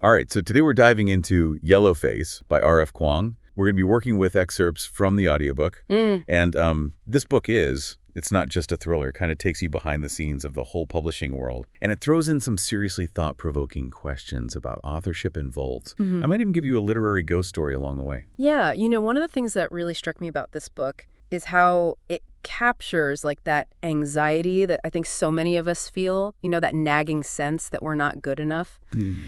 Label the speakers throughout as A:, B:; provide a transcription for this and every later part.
A: All right, so today we're diving into Yellowface by R.F. Kuang. We're going to be working with excerpts from the audiobook. And this book it's not just a thriller. It kind of takes you behind the scenes of the whole publishing world. And it throws in some seriously thought-provoking questions about authorship and vaults. I might even give you a literary ghost story along the way.
B: Yeah, one of the things that really struck me about this book is how it captures like that anxiety that I think so many of us feel, that nagging sense that we're not good enough,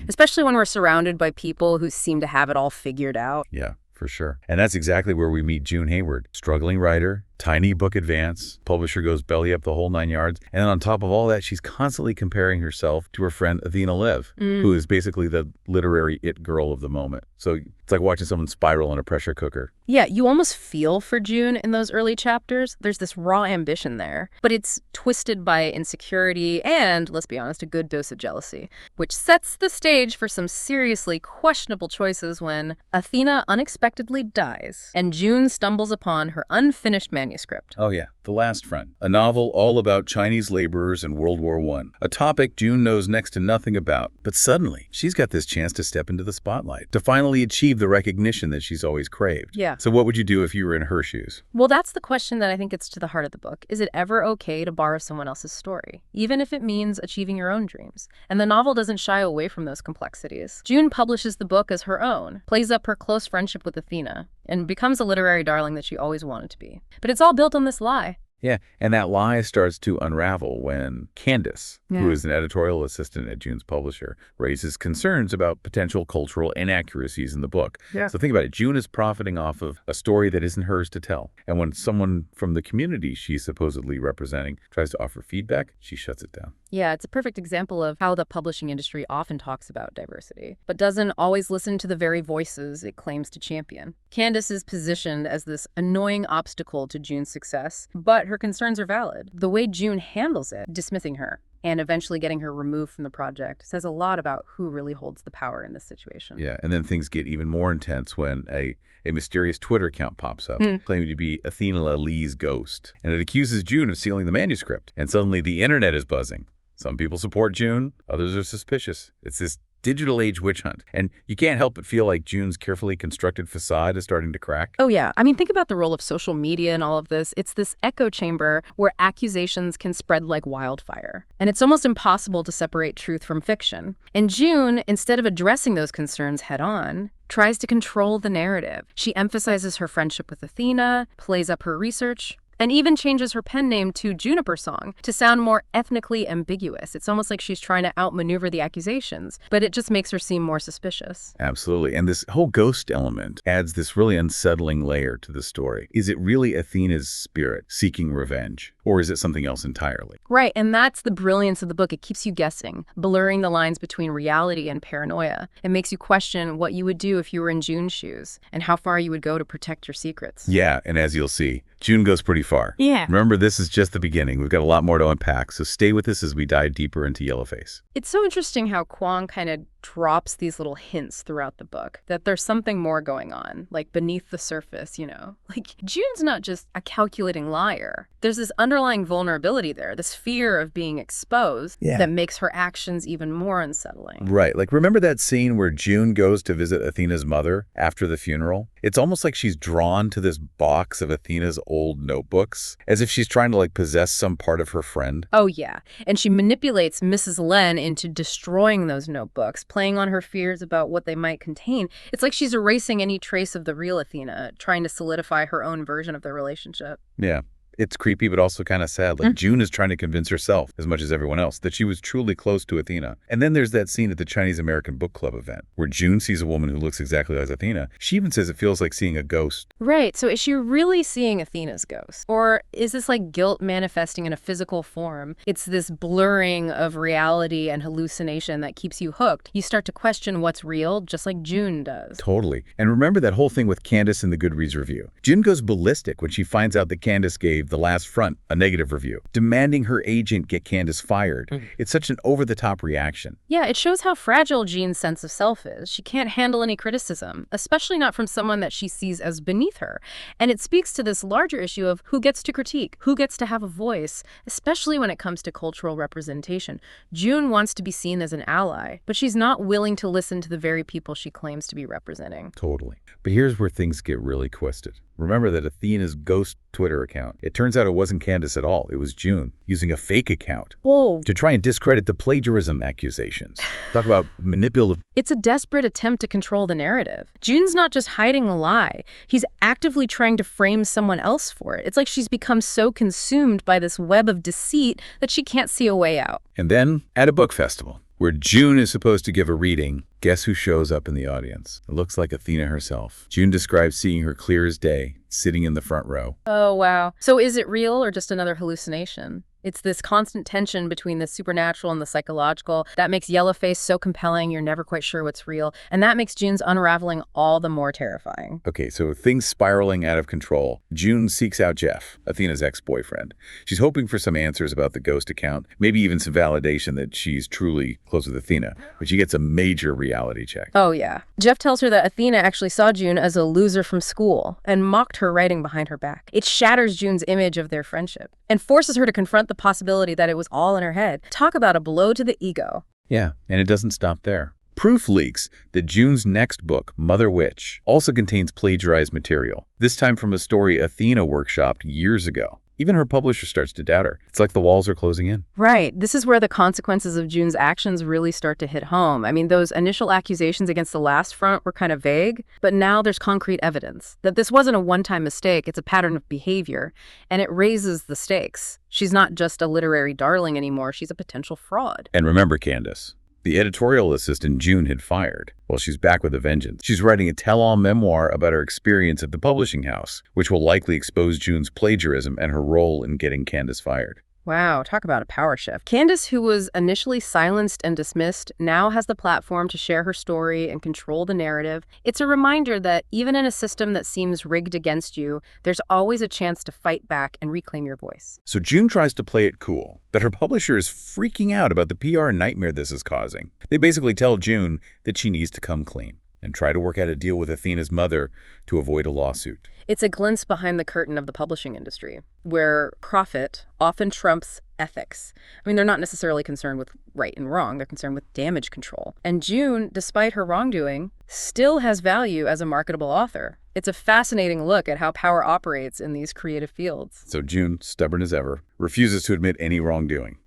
B: especially when we're surrounded by people who seem to have it all figured out.
A: Yeah, for sure. And that's exactly where we meet June Hayward, struggling writer, tiny book advance, publisher goes belly up the whole 9 yards. And then on top of all that, she's constantly comparing herself to her friend Athena Lev, who is basically the literary it girl of the moment. So it's like watching someone spiral in a pressure cooker.
B: Yeah, you almost feel for June in those early chapters. There's this raw ambition there, but it's twisted by insecurity and, let's be honest, a good dose of jealousy, which sets the stage for some seriously questionable choices when Athena unexpectedly dies and June stumbles upon her unfinished manuscript.
A: Oh yeah, The Last Friend, a novel all about Chinese laborers in World War I, a topic June knows next to nothing about. But suddenly, she's got this chance to step into the spotlight, to finally achieve the recognition that she's always craved.
B: Yeah.
A: So what would you do if you were in her shoes?
B: Well, that's the question that I think gets to the heart of the book. Is it ever okay to borrow someone else's story, even if it means achieving your own dreams? And the novel doesn't shy away from those complexities. June publishes the book as her own, plays up her close friendship with Athena, and becomes a literary darling that she always wanted to be. But it's all built on this lie.
A: Yeah, and that lie starts to unravel when Candace, who is an editorial assistant at June's publisher, raises concerns about potential cultural inaccuracies in the book. Yeah. So think about it. June is profiting off of a story that isn't hers to tell. And when someone from the community she's supposedly representing tries to offer feedback, she shuts it down.
B: Yeah, it's a perfect example of how the publishing industry often talks about diversity, but doesn't always listen to the very voices it claims to champion. Candace is positioned as this annoying obstacle to June's success, but her concerns are valid. The way June handles it, dismissing her, and eventually getting her removed from the project, says a lot about who really holds the power in this situation.
A: Yeah, and then things get even more intense when a mysterious Twitter account pops up, claiming to be Athena Lee's ghost. And it accuses June of stealing the manuscript. And suddenly the internet is buzzing. Some people support June, others are suspicious. It's this digital age witch hunt. And you can't help but feel like June's carefully constructed facade is starting to crack.
B: Oh, yeah. I mean, think about the role of social media and all of this. It's this echo chamber where accusations can spread like wildfire. And it's almost impossible to separate truth from fiction. And June, instead of addressing those concerns head on, tries to control the narrative. She emphasizes her friendship with Athena, plays up her research, and even changes her pen name to Juniper Song to sound more ethnically ambiguous. It's almost like she's trying to outmaneuver the accusations, but it just makes her seem more suspicious.
A: Absolutely. And this whole ghost element adds this really unsettling layer to the story. Is it really Athena's spirit seeking revenge, or is it something else entirely?
B: Right, and that's the brilliance of the book. It keeps you guessing, blurring the lines between reality and paranoia. It makes you question what you would do if you were in June's shoes, and how far you would go to protect your secrets.
A: Yeah, and as you'll see, June goes pretty far.
B: Yeah.
A: Remember, this is just the beginning. We've got a lot more to unpack, so stay with us as we dive deeper into Yellowface.
B: It's so interesting how Kuang kind of drops these little hints throughout the book that there's something more going on, like beneath the surface, Like, June's not just a calculating liar. There's this underlying vulnerability there, this fear of being exposed that makes her actions even more unsettling.
A: Right. Like, remember that scene where June goes to visit Athena's mother after the funeral? It's almost like she's drawn to this box of Athena's old notebooks, as if she's trying to, possess some part of her friend.
B: Oh, yeah. And she manipulates Mrs. Len into destroying those notebooks, playing on her fears about what they might contain. It's like she's erasing any trace of the real Athena, trying to solidify her own version of their relationship.
A: Yeah. It's creepy, but also kind of sad. Like, June is trying to convince herself, as much as everyone else, that she was truly close to Athena. And then there's that scene at the Chinese American Book Club event, where June sees a woman who looks exactly like Athena. She even says it feels like seeing a ghost.
B: Right. So is she really seeing Athena's ghost? Or is this like guilt manifesting in a physical form? It's this blurring of reality and hallucination that keeps you hooked. You start to question what's real, just like June does.
A: Totally. And remember that whole thing with Candace in the Goodreads review. June goes ballistic when she finds out that Candace gave gave The Last Front a negative review, demanding her agent get Candace fired. It's such an over-the-top reaction.
B: Yeah, it shows how fragile Jean's sense of self is. She can't handle any criticism, especially not from someone that she sees as beneath her. And it speaks to this larger issue of who gets to critique, who gets to have a voice, especially when it comes to cultural representation. June wants to be seen as an ally, but she's not willing to listen to the very people she claims to be representing.
A: Totally. But here's where things get really twisted. Remember that Athena's ghost Twitter account. It turns out it wasn't Candace at all. It was June, using a fake account to try and discredit the plagiarism accusations. Talk about manipulative.
B: It's a desperate attempt to control the narrative. June's not just hiding a lie. He's actively trying to frame someone else for it. It's like she's become so consumed by this web of deceit that she can't see a way out.
A: And then, at a book festival, where June is supposed to give a reading, guess who shows up in the audience? It looks like Athena herself. June describes seeing her clear as day, sitting in the front row.
B: Oh, wow. So is it real or just another hallucination? It's this constant tension between the supernatural and the psychological that makes Yellowface so compelling you're never quite sure what's real, and that makes June's unraveling all the more terrifying.
A: Okay, so things spiraling out of control. June seeks out Jeff, Athena's ex-boyfriend. She's hoping for some answers about the ghost account, maybe even some validation that she's truly close with Athena, but she gets a major reality check.
B: Oh, yeah. Jeff tells her that Athena actually saw June as a loser from school and mocked her writing behind her back. It shatters June's image of their friendship and forces her to confront the possibility that it was all in her head. Talk about a blow to the ego.
A: Yeah, and it doesn't stop there. Proof leaks that June's next book, Mother Witch, also contains plagiarized material, this time from a story Athena workshopped years ago. Even her publisher starts to doubt her. It's like the walls are closing in.
B: Right. This is where the consequences of June's actions really start to hit home. I mean, those initial accusations against The Last Front were kind of vague, but now there's concrete evidence that this wasn't a one-time mistake. It's a pattern of behavior, and it raises the stakes. She's not just a literary darling anymore. She's a potential fraud.
A: And remember Candace. The editorial assistant June had fired. Well, she's back with a vengeance. She's writing a tell-all memoir about her experience at the publishing house, which will likely expose June's plagiarism and her role in getting Candace fired.
B: Wow, talk about a power shift. Candace, who was initially silenced and dismissed, now has the platform to share her story and control the narrative. It's a reminder that even in a system that seems rigged against you, there's always a chance to fight back and reclaim your voice.
A: So June tries to play it cool, but her publisher is freaking out about the PR nightmare this is causing. They basically tell June that she needs to come clean and try to work out a deal with Athena's mother to avoid a lawsuit.
B: It's a glimpse behind the curtain of the publishing industry, where profit often trumps ethics. I mean, they're not necessarily concerned with right and wrong. They're concerned with damage control. And June, despite her wrongdoing, still has value as a marketable author. It's a fascinating look at how power operates in these creative fields.
A: So June, stubborn as ever, refuses to admit any wrongdoing.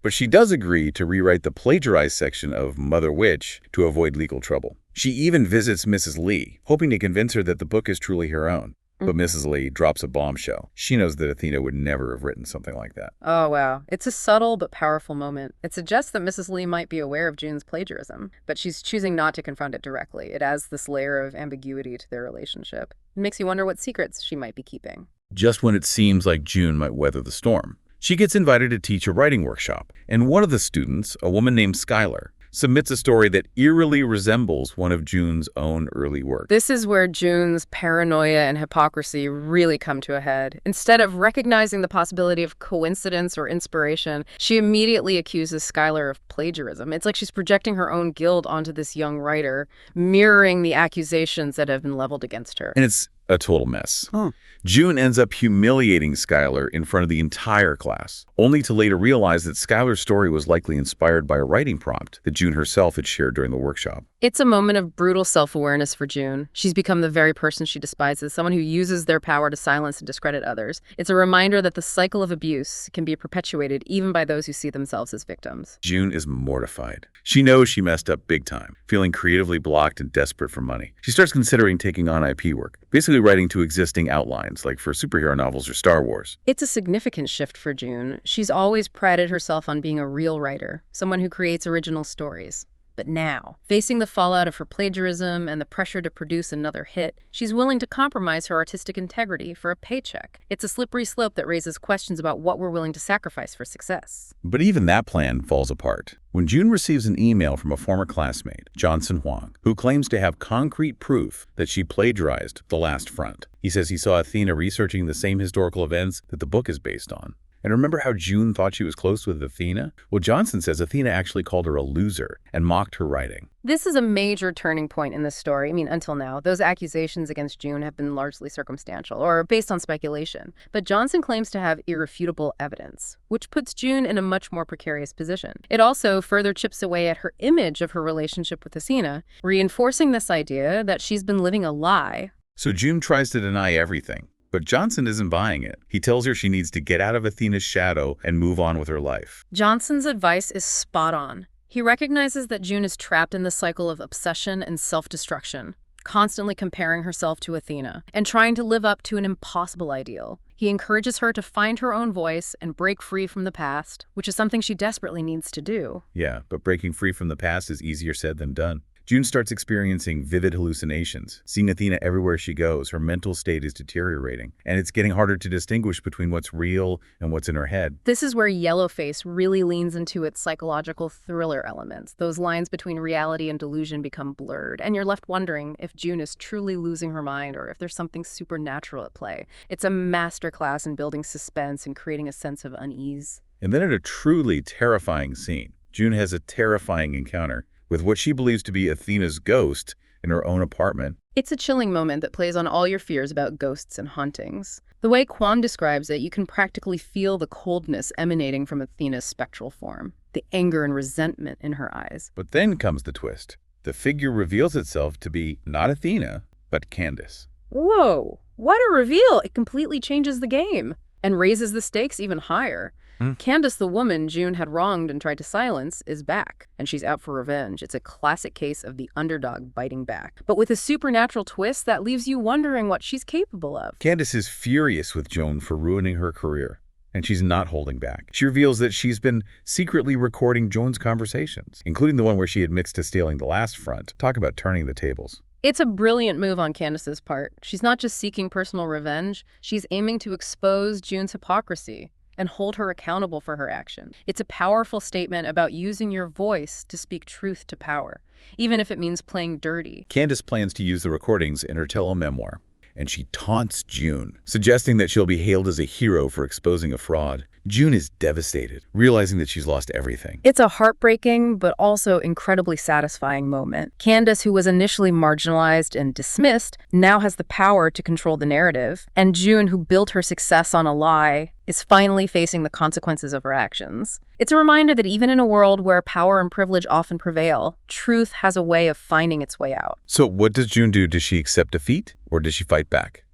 A: But she does agree to rewrite the plagiarized section of Mother Witch to avoid legal trouble. She even visits Mrs. Lee, hoping to convince her that the book is truly her own. But Mrs. Lee drops a bombshell. She knows that Athena would never have written something like that.
B: Oh, wow. It's a subtle but powerful moment. It suggests that Mrs. Lee might be aware of June's plagiarism, but she's choosing not to confront it directly. It adds this layer of ambiguity to their relationship. It makes you wonder what secrets she might be keeping.
A: Just when it seems like June might weather the storm, she gets invited to teach a writing workshop, and one of the students, a woman named Skylar, submits a story that eerily resembles one of June's own early work.
B: This is where June's paranoia and hypocrisy really come to a head. Instead of recognizing the possibility of coincidence or inspiration, she immediately accuses Skylar of plagiarism. It's like she's projecting her own guilt onto this young writer, mirroring the accusations that have been leveled against her.
A: And it's a total mess. June ends up humiliating Skylar in front of the entire class, only to later realize that Skylar's story was likely inspired by a writing prompt that June herself had shared during the workshop.
B: It's a moment of brutal self-awareness for June. She's become the very person she despises, someone who uses their power to silence and discredit others. It's a reminder that the cycle of abuse can be perpetuated even by those who see themselves as victims.
A: June is mortified. She knows she messed up big time, feeling creatively blocked and desperate for money. She starts considering taking on IP work, basically writing to existing outlines, like for superhero novels or Star Wars.
B: It's a significant shift for June. She's always prided herself on being a real writer, someone who creates original stories. But now, facing the fallout of her plagiarism and the pressure to produce another hit, she's willing to compromise her artistic integrity for a paycheck. It's a slippery slope that raises questions about what we're willing to sacrifice for success.
A: But even that plan falls apart when June receives an email from a former classmate, Johnson Huang, who claims to have concrete proof that she plagiarized The Last Front. He says he saw Athena researching the same historical events that the book is based on. And remember how June thought she was close with Athena? Well, Johnson says Athena actually called her a loser and mocked her writing.
B: This is a major turning point in this story. I mean, until now, those accusations against June have been largely circumstantial or based on speculation. But Johnson claims to have irrefutable evidence, which puts June in a much more precarious position. It also further chips away at her image of her relationship with Athena, reinforcing this idea that she's been living a lie.
A: So June tries to deny everything. But Johnson isn't buying it. He tells her she needs to get out of Athena's shadow and move on with her life.
B: Johnson's advice is spot on. He recognizes that June is trapped in the cycle of obsession and self-destruction, constantly comparing herself to Athena and trying to live up to an impossible ideal. He encourages her to find her own voice and break free from the past, which is something she desperately needs to do.
A: Yeah, but breaking free from the past is easier said than done. June starts experiencing vivid hallucinations. Seeing Athena everywhere she goes, her mental state is deteriorating, and it's getting harder to distinguish between what's real and what's in her head.
B: This is where Yellowface really leans into its psychological thriller elements. Those lines between reality and delusion become blurred, and you're left wondering if June is truly losing her mind or if there's something supernatural at play. It's a masterclass in building suspense and creating a sense of unease.
A: And then at a truly terrifying scene, June has a terrifying encounter with what she believes to be Athena's ghost in her own apartment.
B: It's a chilling moment that plays on all your fears about ghosts and hauntings. The way Kwan describes it, you can practically feel the coldness emanating from Athena's spectral form, the anger and resentment in her eyes.
A: But then comes the twist. The figure reveals itself to be not Athena, but Candace.
B: Whoa, what a reveal! It completely changes the game and raises the stakes even higher. Candace, the woman June had wronged and tried to silence, is back, and she's out for revenge. It's a classic case of the underdog biting back. But with a supernatural twist that leaves you wondering what she's capable of.
A: Candace is furious with Joan for ruining her career, and she's not holding back. She reveals that she's been secretly recording Joan's conversations, including the one where she admits to stealing The Last Front. Talk about turning the tables.
B: It's a brilliant move on Candace's part. She's not just seeking personal revenge, she's aiming to expose June's hypocrisy and hold her accountable for her action. It's a powerful statement about using your voice to speak truth to power, even if it means playing dirty.
A: Candace plans to use the recordings in her tell-all-memoir, and she taunts June, suggesting that she'll be hailed as a hero for exposing a fraud. June is devastated, realizing that she's lost everything.
B: It's a heartbreaking but also incredibly satisfying moment. Candace, who was initially marginalized and dismissed, now has the power to control the narrative, and June, who built her success on a lie, is finally facing the consequences of her actions. It's a reminder that even in a world where power and privilege often prevail, truth has a way of finding its way out.
A: So what does June do? Does she accept defeat, or does she fight back?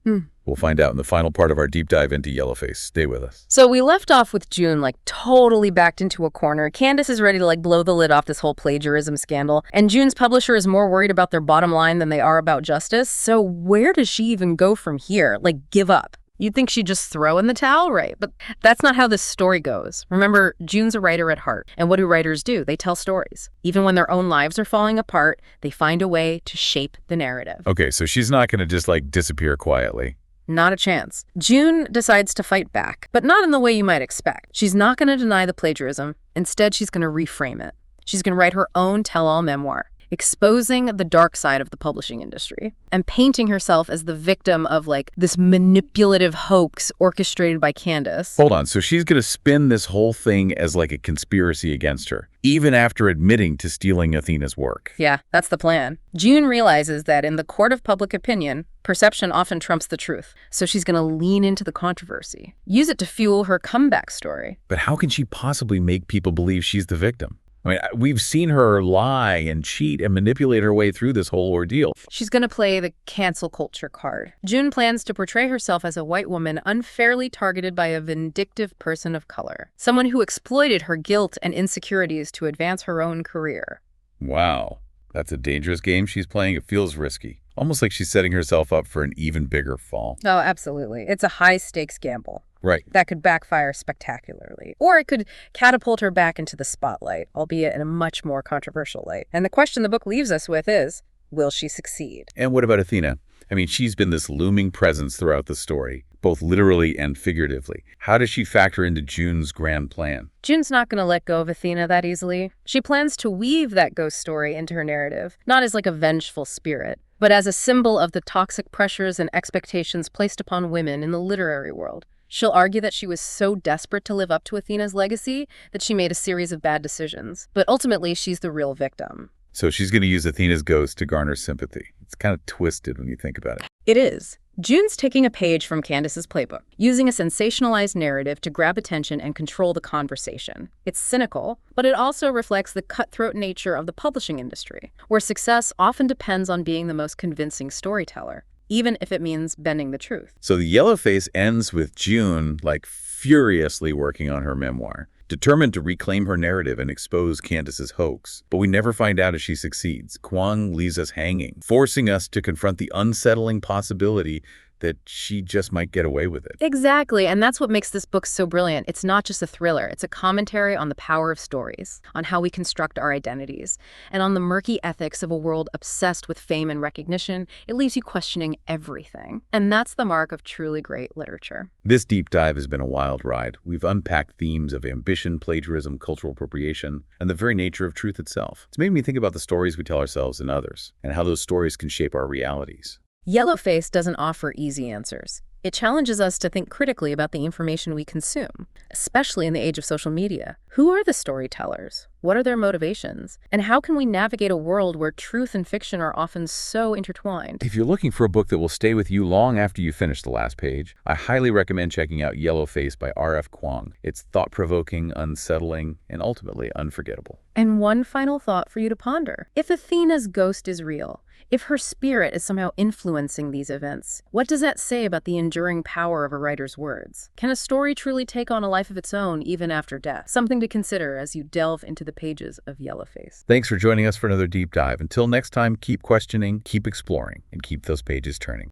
A: We'll find out in the final part of our deep dive into Yellowface. Stay with us.
B: So we left off with June totally backed into a corner. Candace is ready to blow the lid off this whole plagiarism scandal. And June's publisher is more worried about their bottom line than they are about justice. So where does she even go from here? Give up? You'd think she'd just throw in the towel, right? But that's not how this story goes. Remember, June's a writer at heart. And what do writers do? They tell stories. Even when their own lives are falling apart, they find a way to shape the narrative.
A: Okay, so she's not going to just disappear quietly.
B: Not a chance. June decides to fight back, but not in the way you might expect. She's not going to deny the plagiarism. Instead, she's going to reframe it. She's going to write her own tell-all memoir, exposing the dark side of the publishing industry and painting herself as the victim of this manipulative hoax orchestrated by Candace.
A: Hold on, so she's going to spin this whole thing as a conspiracy against her, even after admitting to stealing Athena's work.
B: Yeah, that's the plan. June realizes that in the court of public opinion, perception often trumps the truth. So she's going to lean into the controversy, use it to fuel her comeback story.
A: But how can she possibly make people believe she's the victim? I mean, we've seen her lie and cheat and manipulate her way through this whole ordeal.
B: She's going to play the cancel culture card. June plans to portray herself as a white woman unfairly targeted by a vindictive person of color, someone who exploited her guilt and insecurities to advance her own career.
A: Wow, that's a dangerous game she's playing. It feels risky. Almost like she's setting herself up for an even bigger fall.
B: Oh, absolutely. It's a high-stakes gamble.
A: Right.
B: That could backfire spectacularly. Or it could catapult her back into the spotlight, albeit in a much more controversial light. And the question the book leaves us with is, will she succeed?
A: And what about Athena? I mean, she's been this looming presence throughout the story, both literally and figuratively. How does she factor into June's grand plan?
B: June's not going to let go of Athena that easily. She plans to weave that ghost story into her narrative, not as like a vengeful spirit, but as a symbol of the toxic pressures and expectations placed upon women in the literary world. She'll argue that she was so desperate to live up to Athena's legacy that she made a series of bad decisions. But ultimately, she's the real victim.
A: So she's going to use Athena's ghost to garner sympathy. It's kind of twisted when you think about it.
B: It is. June's taking a page from Candace's playbook, using a sensationalized narrative to grab attention and control the conversation. It's cynical, but it also reflects the cutthroat nature of the publishing industry, where success often depends on being the most convincing storyteller, even if it means bending the truth.
A: So the Yellowface ends with June, like, furiously working on her memoir, determined to reclaim her narrative and expose Candace's hoax. But we never find out if she succeeds. Kwong leaves us hanging, forcing us to confront the unsettling possibility that she just might get away with it.
B: Exactly, and that's what makes this book so brilliant. It's not just a thriller, it's a commentary on the power of stories, on how we construct our identities, and on the murky ethics of a world obsessed with fame and recognition. It leaves you questioning everything. And that's the mark of truly great literature.
A: This deep dive has been a wild ride. We've unpacked themes of ambition, plagiarism, cultural appropriation, and the very nature of truth itself. It's made me think about the stories we tell ourselves and others, and how those stories can shape our realities.
B: Yellowface doesn't offer easy answers. It challenges us to think critically about the information we consume, especially in the age of social media. Who are the storytellers? What are their motivations? And how can we navigate a world where truth and fiction are often so intertwined?
A: If you're looking for a book that will stay with you long after you finish the last page, I highly recommend checking out Yellowface by R.F. Kuang. It's thought-provoking, unsettling, and ultimately unforgettable.
B: And one final thought for you to ponder. If Athena's ghost is real, if her spirit is somehow influencing these events, what does that say about the enduring power of a writer's words? Can a story truly take on a life of its own even after death? Something to consider as you delve into the pages of Yellowface.
A: Thanks for joining us for another deep dive. Until next time, keep questioning, keep exploring, and keep those pages turning.